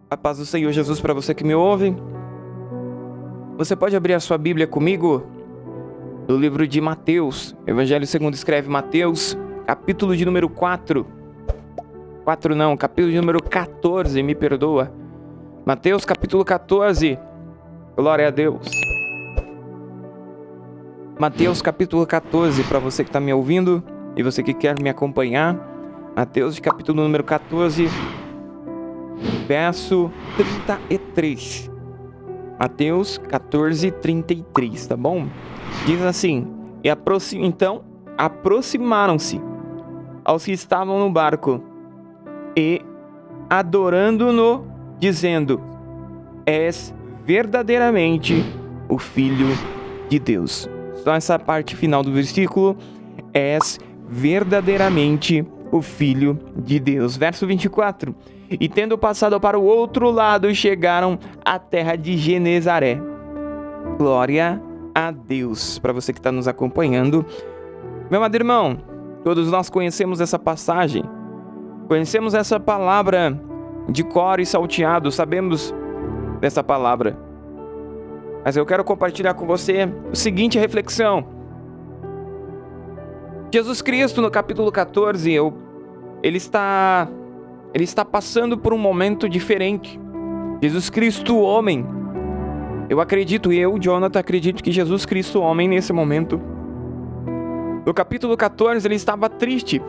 A paz do Senhor Jesus para você que me ouve. Você pode abrir a sua Bíblia comigo no livro de Mateus, Evangelho segundo escreve Mateus, capítulo de número capítulo de número 14, me perdoa. Mateus capítulo 14, glória a Deus. Mateus capítulo 14, para você que está me ouvindo e você que quer me acompanhar. Mateus capítulo número 14, verso 33. Mateus 14, 33, tá bom? Diz assim: então aproximaram-se aos que estavam no barco e, adorando-no, dizendo: És verdadeiramente o Filho de Deus. Só essa parte final do versículo: És verdadeiramente o Filho de Deus. Verso 24: E tendo passado para o outro lado, chegaram à terra de Genezaré. Glória a Deus. Para você que está nos acompanhando, meu amado irmão, todos nós conhecemos essa passagem, conhecemos essa palavra de cor e salteado, sabemos dessa palavra. Mas eu quero compartilhar com você a seguinte reflexão. Jesus Cristo, no capítulo 14, ele está passando por um momento diferente. Jesus Cristo, homem. Jonathan, acredito que Jesus Cristo, homem, nesse momento, no capítulo 14, ele estava triste.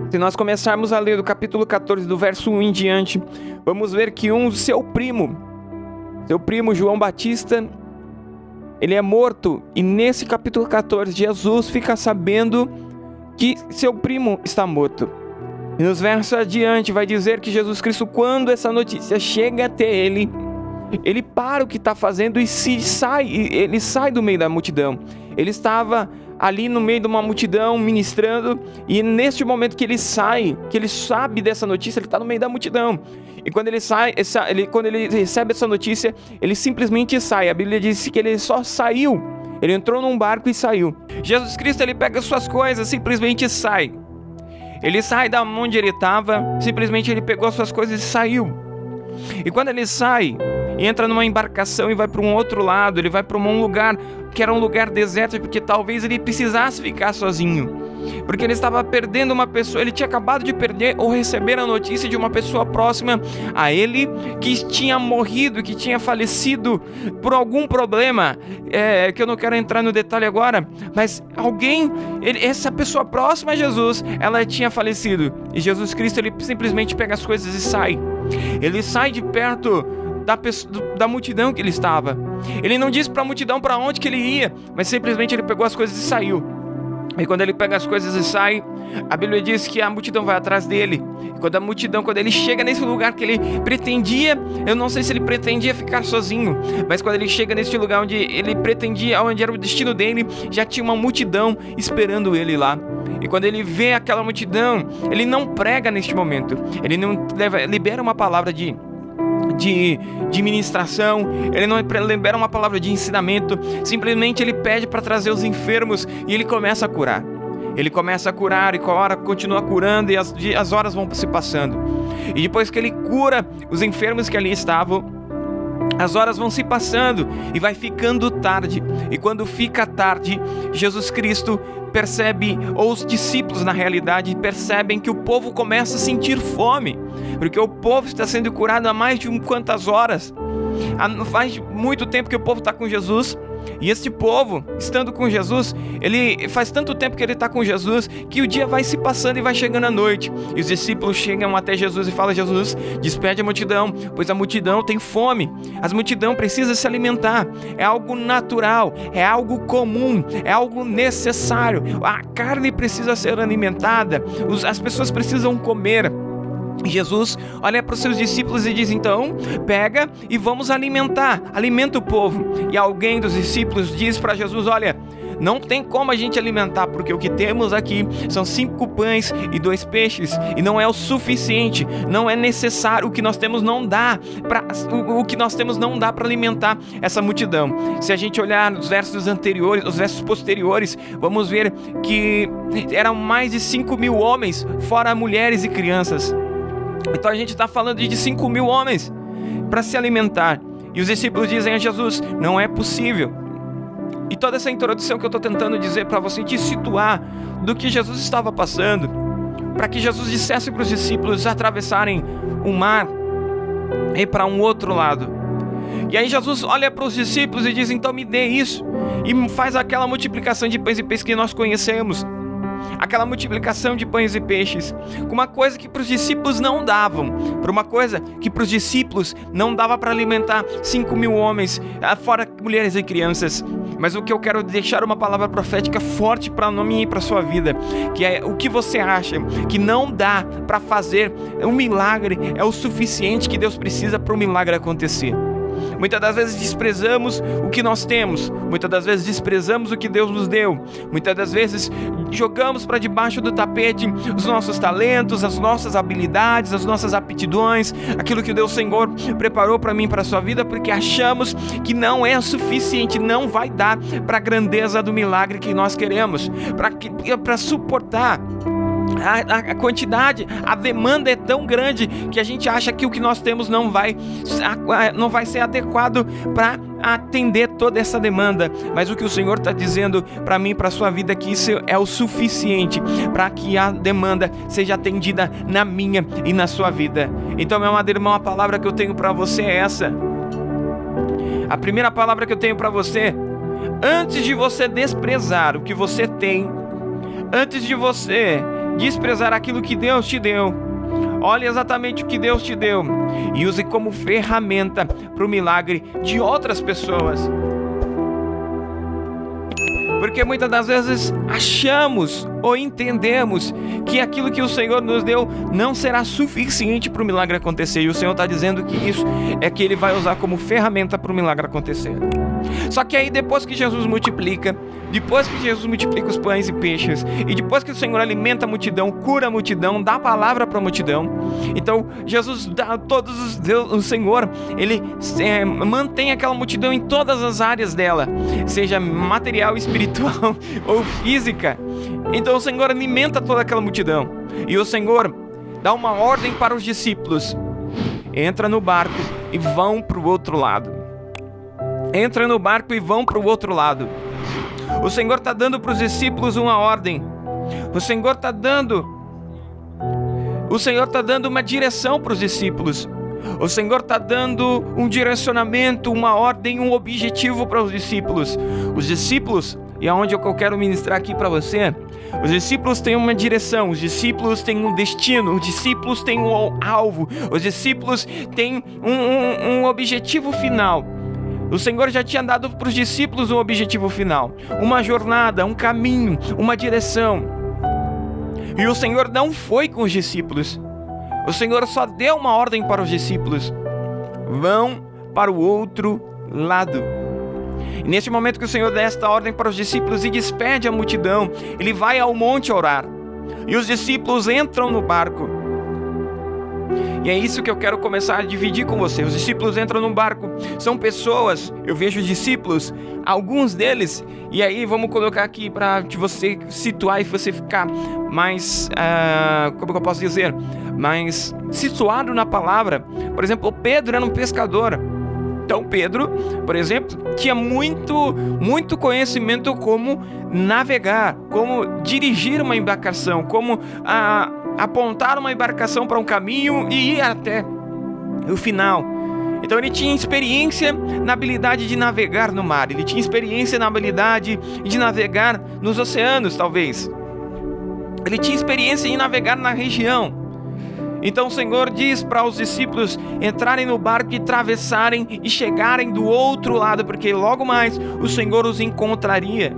Se nós começarmos a ler do capítulo 14, do verso 1 em diante, vamos ver que seu primo João Batista, ele é morto. E nesse capítulo 14, Jesus fica sabendo que seu primo está morto. E nos versos adiante vai dizer que Jesus Cristo, quando essa notícia chega até ele para o que está fazendo e ele sai do meio da multidão. Ele estava ali no meio de uma multidão ministrando, e neste momento que ele sai, que ele sabe dessa notícia, ele está no meio da multidão. E quando ele quando ele recebe essa notícia, ele simplesmente sai. A Bíblia diz que ele só saiu. Ele entrou num barco e saiu. Jesus Cristo, ele pega suas coisas, simplesmente sai. Ele sai da onde ele estava, simplesmente ele pegou suas coisas e saiu. E quando ele sai, entra numa embarcação e vai para um outro lado, ele vai para um lugar que era um lugar deserto, porque talvez ele precisasse ficar sozinho. Porque ele estava perdendo uma pessoa, ele tinha acabado de perder ou receber a notícia de uma pessoa próxima a ele que tinha morrido, que tinha falecido por algum problema, que eu não quero entrar no detalhe agora, mas essa pessoa próxima a Jesus, ela tinha falecido. E Jesus Cristo, ele simplesmente pega as coisas e sai. Ele sai de perto da multidão que ele estava. Ele não disse para a multidão para onde que ele ia, mas simplesmente ele pegou as coisas e saiu. E quando ele pega as coisas e sai, a Bíblia diz que a multidão vai atrás dele. E quando ele chega nesse lugar que ele pretendia, eu não sei se ele pretendia ficar sozinho, mas quando ele chega nesse lugar onde ele pretendia, onde era o destino dele, já tinha uma multidão esperando ele lá. E quando ele vê aquela multidão, ele não prega neste momento, ele não libera uma palavra de ministração, ele não libera uma palavra de ensinamento, simplesmente ele pede para trazer os enfermos e ele começa a curar. Ele começa a curar e com a hora continua curando, e as horas vão se passando. E depois que ele cura os enfermos que ali estavam, as horas vão se passando e vai ficando tarde. E quando fica tarde, Jesus Cristo percebe, ou os discípulos na realidade percebem, que o povo começa a sentir fome, porque o povo está sendo curado há mais de quantas horas. Faz muito tempo que o povo está com Jesus. E este povo, estando com Jesus, ele faz tanto tempo que ele está com Jesus, que o dia vai se passando e vai chegando a noite. E os discípulos chegam até Jesus e falam: Jesus, despede a multidão, pois a multidão tem fome. A multidão precisa se alimentar. É algo natural, é algo comum, é algo necessário. A carne precisa ser alimentada, as pessoas precisam comer. Jesus olha para os seus discípulos e diz: então, pega e vamos alimenta o povo. E alguém dos discípulos diz para Jesus: olha, não tem como a gente alimentar, porque o que temos aqui são 5 pães e 2 peixes, e não é o suficiente, não é necessário, o que nós temos não dá para alimentar essa multidão. Se a gente olhar nos versos anteriores, os versos posteriores, vamos ver que eram mais de 5.000 homens, fora mulheres e crianças. Então a gente está falando de 5.000 homens. para se alimentar. E os discípulos dizem a Jesus: não é possível. E toda essa introdução que eu estou tentando dizer para você, te situar do que Jesus estava passando, para que Jesus dissesse para os discípulos atravessarem o mar e para um outro lado. E aí Jesus olha para os discípulos e diz: então me dê isso. E faz aquela multiplicação de pães e peixes que nós conhecemos. Aquela multiplicação de pães e peixes, com uma coisa que para os discípulos não davam, para uma coisa que para os discípulos não dava para alimentar 5.000 homens, fora mulheres e crianças. Mas o que eu quero deixar uma palavra profética forte para mim e para a sua vida, que é o que você acha que não dá para fazer um milagre, é o suficiente que Deus precisa para o milagre acontecer. Muitas das vezes desprezamos o que nós temos, muitas das vezes desprezamos o que Deus nos deu, muitas das vezes jogamos para debaixo do tapete os nossos talentos, as nossas habilidades, as nossas aptidões, aquilo que Deus Senhor preparou para mim e para a sua vida, porque achamos que não é suficiente, não vai dar para a grandeza do milagre que nós queremos, para suportar. A quantidade, a demanda é tão grande que a gente acha que o que nós temos não vai ser adequado para atender toda essa demanda. Mas o que o Senhor está dizendo para mim e para a sua vida é que isso é o suficiente para que a demanda seja atendida na minha e na sua vida. Então, meu amado irmão, a palavra que eu tenho para você é essa. A primeira palavra que eu tenho para você: antes de você desprezar o que você tem, antes de você desprezar aquilo que Deus te deu, olhe exatamente o que Deus te deu e use como ferramenta para o milagre de outras pessoas. Porque muitas das vezes achamos ou entendemos que aquilo que o Senhor nos deu não será suficiente para o milagre acontecer. E o Senhor está dizendo que isso é que Ele vai usar como ferramenta para o milagre acontecer. Só que aí depois que Jesus multiplica os pães e peixes, e depois que o Senhor alimenta a multidão, cura a multidão, dá a palavra para a multidão, então Jesus dá o Senhor, Ele mantém aquela multidão em todas as áreas dela, seja material, espiritual ou física. Então o Senhor alimenta toda aquela multidão, e o Senhor dá uma ordem para os discípulos: entra no barco e vão para o outro lado. Entra no barco e vão para o outro lado. O Senhor está dando para os discípulos uma ordem. O Senhor está dando uma direção para os discípulos. O Senhor está dando um direcionamento, uma ordem, um objetivo para os discípulos. Os discípulos, e aonde eu quero ministrar aqui para você, os discípulos têm uma direção, os discípulos têm um destino, os discípulos têm um alvo, os discípulos têm um objetivo final. O Senhor já tinha dado para os discípulos um objetivo final, uma jornada, um caminho, uma direção. E o Senhor não foi com os discípulos. O Senhor só deu uma ordem para os discípulos: vão para o outro lado. E neste momento que o Senhor dá esta ordem para os discípulos e despede a multidão, Ele vai ao monte orar. E os discípulos entram no barco. E é isso que eu quero começar a dividir com você. Os discípulos entram no barco. São pessoas, eu vejo discípulos, alguns deles, e aí vamos colocar aqui para você situar e você ficar mais, como eu posso dizer, mais situado na palavra. Por exemplo, Pedro era um pescador. Então Pedro, por exemplo, tinha muito conhecimento como navegar, como dirigir uma embarcação, como apontar uma embarcação para um caminho e ir até o final. Então ele tinha experiência na habilidade de navegar no mar, ele tinha experiência na habilidade de navegar nos oceanos, talvez. Ele tinha experiência em navegar na região. Então o Senhor diz para os discípulos entrarem no barco e atravessarem e chegarem do outro lado, porque logo mais o Senhor os encontraria.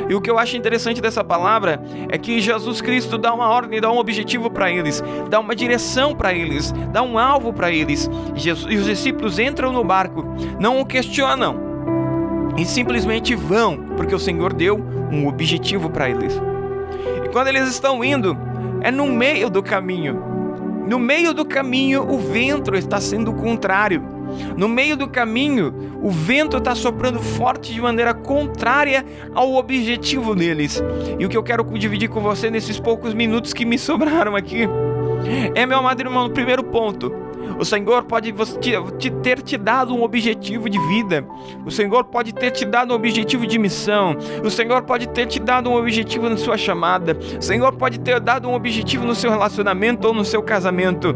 E o que eu acho interessante dessa palavra é que Jesus Cristo dá uma ordem, dá um objetivo para eles, dá uma direção para eles, dá um alvo para eles. E os discípulos entram no barco, não o questionam e simplesmente vão, porque o Senhor deu um objetivo para eles. E quando eles estão indo, é no meio do caminho. No meio do caminho, o vento está sendo contrário. No meio do caminho, o vento está soprando forte de maneira contrária ao objetivo deles. E o que eu quero dividir com você nesses poucos minutos que me sobraram aqui é, meu amado irmão, no primeiro ponto: O Senhor pode ter te dado um objetivo de vida. O Senhor pode ter te dado um objetivo de missão. O Senhor pode ter te dado um objetivo na sua chamada. O Senhor pode ter dado um objetivo no seu relacionamento ou no seu casamento.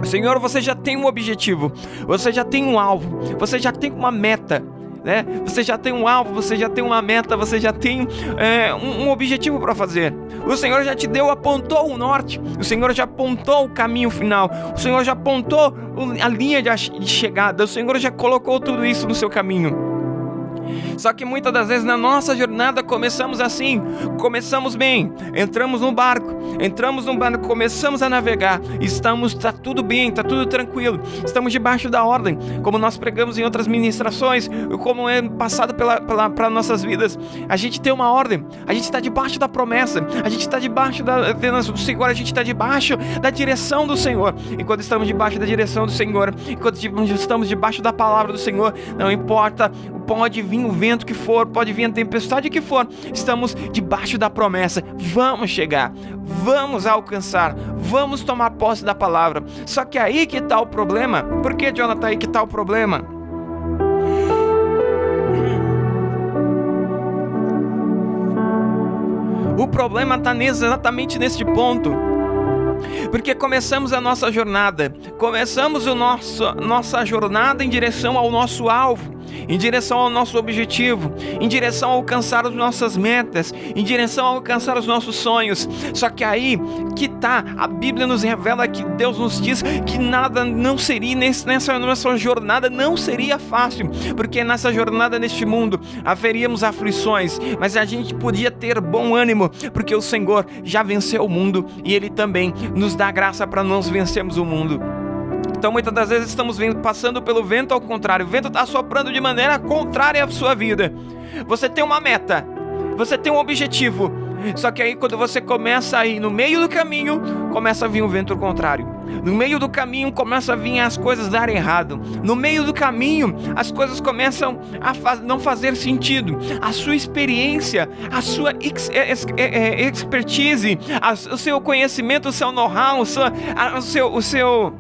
Senhor, você já tem um objetivo. Você já tem um alvo. Você já tem uma meta, né? Você já tem um alvo, você já tem uma meta, você já tem um objetivo para fazer. O Senhor já te apontou o norte. O Senhor já apontou o caminho final. O Senhor já apontou a linha de chegada. O Senhor já colocou tudo isso no seu caminho. Só que muitas das vezes na nossa jornada começamos assim, começamos bem, entramos no barco, começamos a navegar, tá tudo bem, tá tudo tranquilo, estamos debaixo da ordem, como nós pregamos em outras ministrações, como é passado para nossas vidas. A gente tem uma ordem, a gente está debaixo da promessa, a gente está debaixo do Senhor, a gente está debaixo da direção do Senhor. E quando estamos debaixo da direção do Senhor, e quando estamos debaixo da palavra do Senhor, não importa, pode vir o vento que for, pode vir a tempestade que for, estamos debaixo da promessa. Vamos chegar, vamos alcançar, vamos tomar posse da palavra. Só que aí que está o problema. Por que, Jonathan, aí que está o problema? O problema está exatamente neste ponto. Porque começamos a nossa jornada, nossa jornada em direção ao nosso alvo, em direção ao nosso objetivo, em direção a alcançar as nossas metas, em direção a alcançar os nossos sonhos. Só que aí que tá, a Bíblia nos revela que Deus nos diz que nada não seria, nessa nossa jornada não seria fácil, porque nessa jornada neste mundo haveríamos aflições, mas a gente podia ter bom ânimo, porque o Senhor já venceu o mundo e Ele também nos dá graça para nós vencermos o mundo. Então muitas das vezes estamos passando pelo vento ao contrário. O vento está soprando de maneira contrária à sua vida. Você tem uma meta, você tem um objetivo, só que aí quando você começa a ir no meio do caminho, começa a vir um vento contrário. No meio do caminho começa a vir as coisas darem errado. No meio do caminho as coisas começam a não fazer sentido. A sua experiência, a sua expertise, o seu conhecimento, o seu know-how, o seu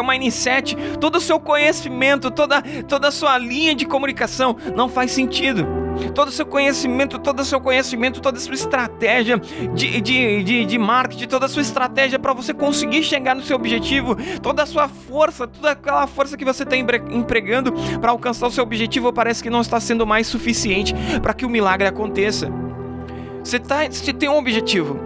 mindset, todo o seu conhecimento, toda a sua linha de comunicação não faz sentido. Todo o seu conhecimento, toda a sua estratégia de marketing, toda a sua estratégia para você conseguir chegar no seu objetivo, toda a sua força, toda aquela força que você está empregando para alcançar o seu objetivo, parece que não está sendo mais suficiente para que o milagre aconteça. Você tem um objetivo,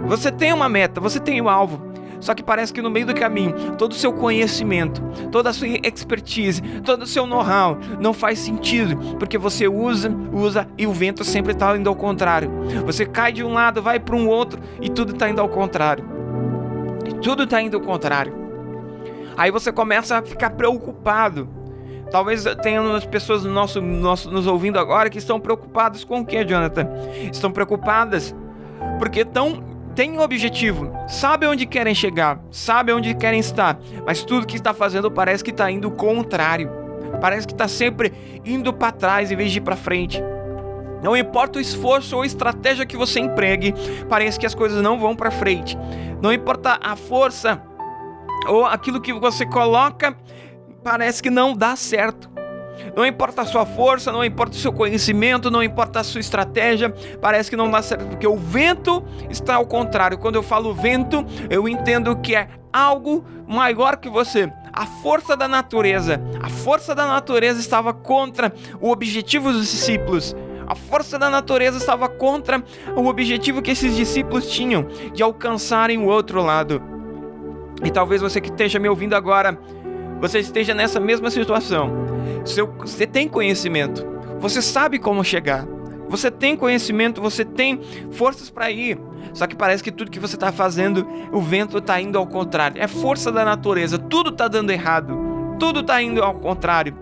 você tem uma meta, você tem um alvo. Só que parece que no meio do caminho, todo o seu conhecimento, toda a sua expertise, todo o seu know-how não faz sentido, porque você usa e o vento sempre está indo ao contrário. Você cai de um lado, vai para um outro e tudo está indo ao contrário. Aí você começa a ficar preocupado. Talvez tenha umas pessoas nos ouvindo agora que estão preocupadas com o que, Jonathan? Estão preocupadas porque tem um objetivo, sabe onde querem chegar, sabe onde querem estar, mas tudo que está fazendo parece que está indo contrário, parece que está sempre indo para trás em vez de ir para frente. Não importa o esforço ou a estratégia que você empregue, parece que as coisas não vão para frente. Não importa a força ou aquilo que você coloca, parece que não dá certo. Não importa a sua força, não importa o seu conhecimento, não importa a sua estratégia, parece que não dá certo, porque o vento está ao contrário. Quando eu falo vento, eu entendo que é algo maior que você. A força da natureza estava contra o objetivo dos discípulos. A força da natureza estava contra o objetivo que esses discípulos tinham, de alcançarem o outro lado. E talvez você que esteja me ouvindo agora, você esteja nessa mesma situação. Você tem conhecimento, você sabe como chegar, você tem conhecimento, você tem forças para ir, só que parece que tudo que você está fazendo, o vento está indo ao contrário. É força da natureza, tudo está dando errado, tudo está indo ao contrário.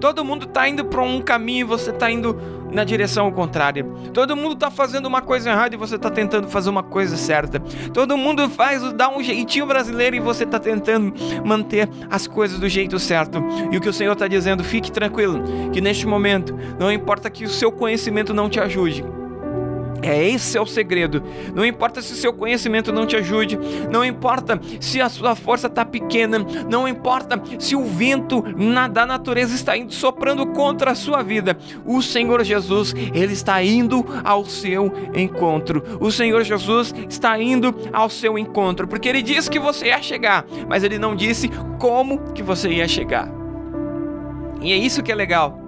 Todo mundo está indo para um caminho e você está indo na direção contrária. Todo mundo está fazendo uma coisa errada e você está tentando fazer uma coisa certa. Todo mundo dá um jeitinho brasileiro e você está tentando manter as coisas do jeito certo. E o que o Senhor está dizendo, fique tranquilo, que neste momento, não importa que o seu conhecimento não te ajude. Esse é o segredo. Não importa se o seu conhecimento não te ajude, não importa se a sua força está pequena, não importa se o vento da natureza está indo soprando contra a sua vida. O Senhor Jesus, Ele está indo ao seu encontro. O Senhor Jesus está indo ao seu encontro, porque Ele disse que você ia chegar, mas Ele não disse como que você ia chegar. E é isso que é legal,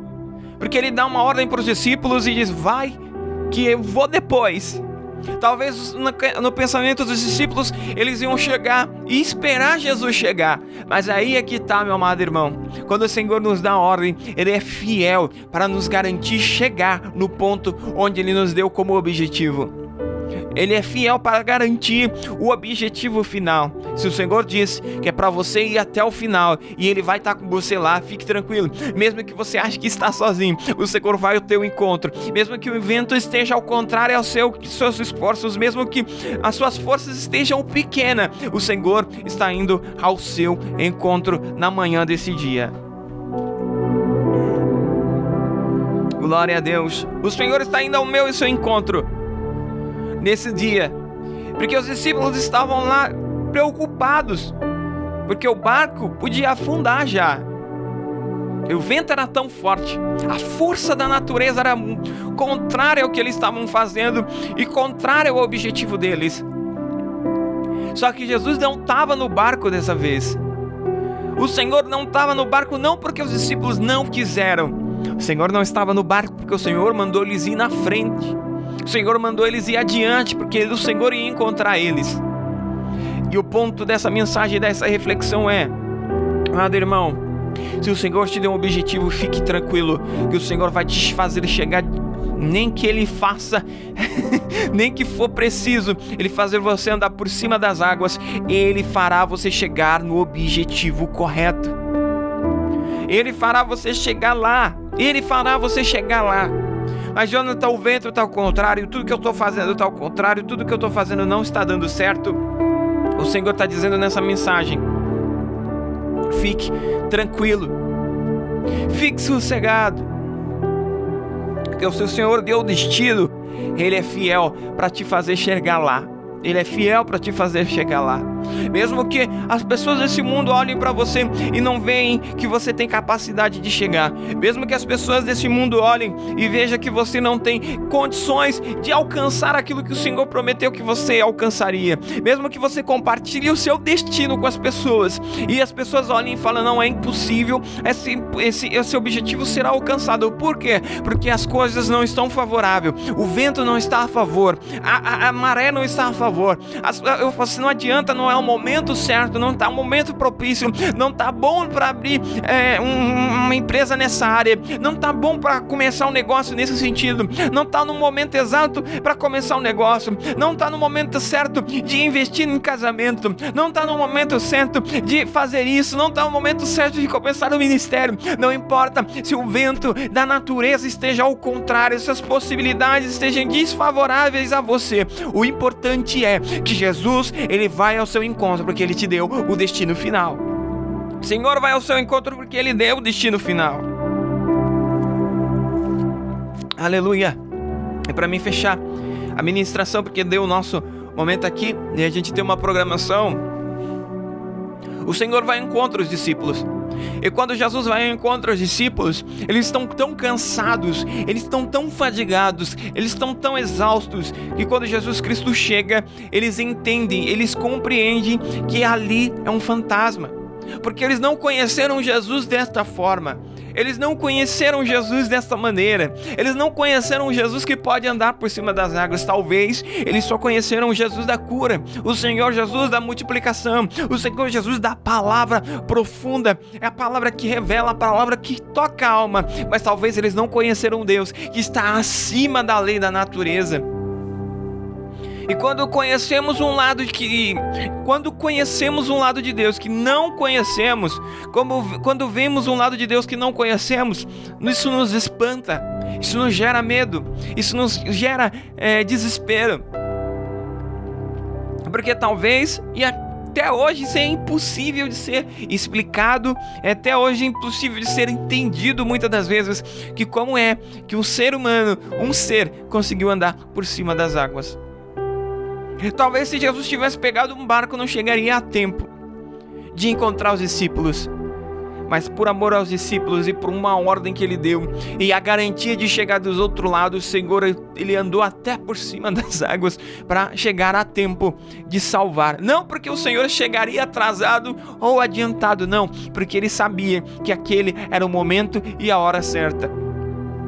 porque Ele dá uma ordem para os discípulos e diz: vai, que eu vou depois. Talvez no pensamento dos discípulos eles iam chegar e esperar Jesus chegar, mas aí é que está, meu amado irmão. Quando o Senhor nos dá a ordem, Ele é fiel para nos garantir chegar no ponto onde Ele nos deu como objetivo. Ele é fiel para garantir o objetivo final. Se o Senhor diz que é para você ir até o final e Ele vai estar com você lá, fique tranquilo. Mesmo que você ache que está sozinho, o Senhor vai ao teu encontro. Mesmo que o vento esteja ao contrário aos seus esforços, mesmo que as suas forças estejam pequenas, o Senhor está indo ao seu encontro na manhã desse dia. Glória a Deus. O Senhor está indo ao meu e seu encontro nesse dia, porque os discípulos estavam lá preocupados, porque o barco podia afundar já. O vento era tão forte, a força da natureza era contrária ao que eles estavam fazendo e contrária ao objetivo deles. Só que Jesus não estava no barco dessa vez. O Senhor não estava no barco não porque os discípulos não quiseram. O Senhor não estava no barco porque o Senhor mandou eles ir na frente. O Senhor mandou eles ir adiante, porque o Senhor ia encontrar eles. E o ponto dessa mensagem, dessa reflexão é: amado irmão, se o Senhor te deu um objetivo, fique tranquilo, que o Senhor vai te fazer chegar, nem que Ele faça, nem que for preciso, Ele fazer você andar por cima das águas, Ele fará você chegar no objetivo correto. Ele fará você chegar lá. Ele fará você chegar lá. Mas Jonathan, o vento está ao contrário, tudo que eu estou fazendo está ao contrário, tudo que eu estou fazendo não está dando certo. O Senhor está dizendo nessa mensagem: fique tranquilo, fique sossegado, porque o Senhor deu o destino, Ele é fiel para te fazer chegar lá. Ele é fiel para te fazer chegar lá. Mesmo que as pessoas desse mundo olhem para você e não veem que você tem capacidade de chegar. Mesmo que as pessoas desse mundo olhem e vejam que você não tem condições de alcançar aquilo que o Senhor prometeu que você alcançaria. Mesmo que você compartilhe o seu destino com as pessoas e as pessoas olhem e falam: não, é impossível, esse objetivo será alcançado. Por quê? Porque as coisas não estão favoráveis. O vento não está a favor. A maré não está a favor. Eu falo assim: não adianta, não é o momento certo, não está o momento propício, não está bom para abrir uma empresa nessa área, não está bom para começar um negócio nesse sentido, não está no momento exato para começar um negócio, não está no momento certo de investir em casamento, não está no momento certo de fazer isso, não está no momento certo de começar o ministério. Não importa se o vento da natureza esteja ao contrário, se as possibilidades estejam desfavoráveis a você, o importante é que Jesus, Ele vai ao seu encontro porque Ele te deu o destino final. O Senhor vai ao seu encontro porque Ele deu o destino final. Aleluia. É para mim fechar a ministração, porque deu o nosso momento aqui e a gente tem uma programação. O Senhor vai ao encontro dos discípulos. E quando Jesus vai ao encontro dos discípulos, eles estão tão cansados, eles estão tão fadigados, eles estão tão exaustos, que quando Jesus Cristo chega, eles entendem, eles compreendem que ali é um fantasma, porque eles não conheceram Jesus desta forma. Eles não conheceram Jesus dessa maneira. Eles não conheceram Jesus que pode andar por cima das águas. Talvez eles só conheceram Jesus da cura, o Senhor Jesus da multiplicação, o Senhor Jesus da palavra profunda. É a palavra que revela, a palavra que toca a alma. Mas talvez eles não conheceram Deus que está acima da lei da natureza. E quando conhecemos um lado de Deus que não conhecemos, quando vemos um lado de Deus que não conhecemos, isso nos espanta, isso nos gera medo, isso nos gera desespero. Porque talvez, Até hoje isso é impossível de ser explicado, até hoje é impossível de ser entendido muitas das vezes, que como é que um ser humano, um ser, conseguiu andar por cima das águas. Talvez se Jesus tivesse pegado um barco não chegaria a tempo de encontrar os discípulos. Mas por amor aos discípulos e por uma ordem que ele deu e a garantia de chegar dos outros lados, o Senhor, ele andou até por cima das águas para chegar a tempo de salvar. Não porque o Senhor chegaria atrasado ou adiantado, não, porque ele sabia que aquele era o momento e a hora certa.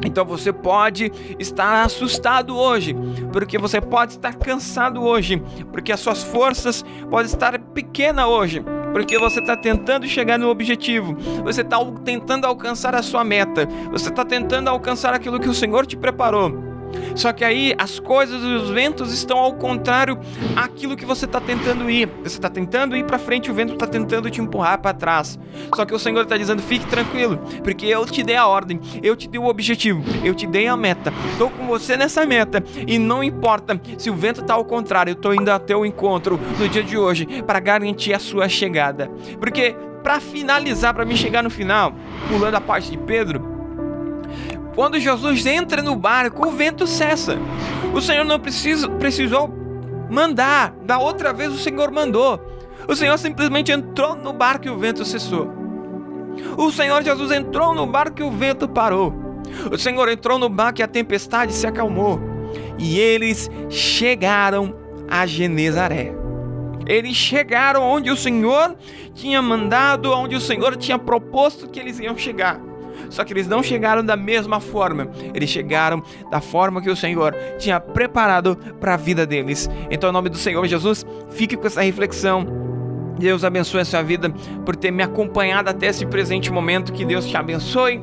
Então você pode estar assustado hoje, porque você pode estar cansado hoje, porque as suas forças podem estar pequenas hoje, porque você está tentando chegar no objetivo, você está tentando alcançar a sua meta, você está tentando alcançar aquilo que o Senhor te preparou. Só que aí as coisas e os ventos estão ao contrário àquilo que você está tentando ir. Você está tentando ir para frente, o vento está tentando te empurrar para trás. Só que o Senhor está dizendo, fique tranquilo, porque eu te dei a ordem, eu te dei o objetivo, eu te dei a meta. Estou com você nessa meta e não importa se o vento está ao contrário, eu estou indo até o encontro no dia de hoje para garantir a sua chegada. Porque para finalizar, para me chegar no final, pulando a parte de Pedro, quando Jesus entra no barco, o vento cessa. O Senhor não precisou mandar. Da outra vez o Senhor mandou. O Senhor simplesmente entrou no barco e o vento cessou. O Senhor Jesus entrou no barco e o vento parou. O Senhor entrou no barco e a tempestade se acalmou. E eles chegaram a Genezaré. Eles chegaram onde o Senhor tinha mandado, onde o Senhor tinha proposto que eles iam chegar. Só que eles não chegaram da mesma forma. Eles chegaram da forma que o Senhor tinha preparado para a vida deles. Então, em nome do Senhor Jesus, fique com essa reflexão. Deus abençoe a sua vida por ter me acompanhado até esse presente momento. Que Deus te abençoe.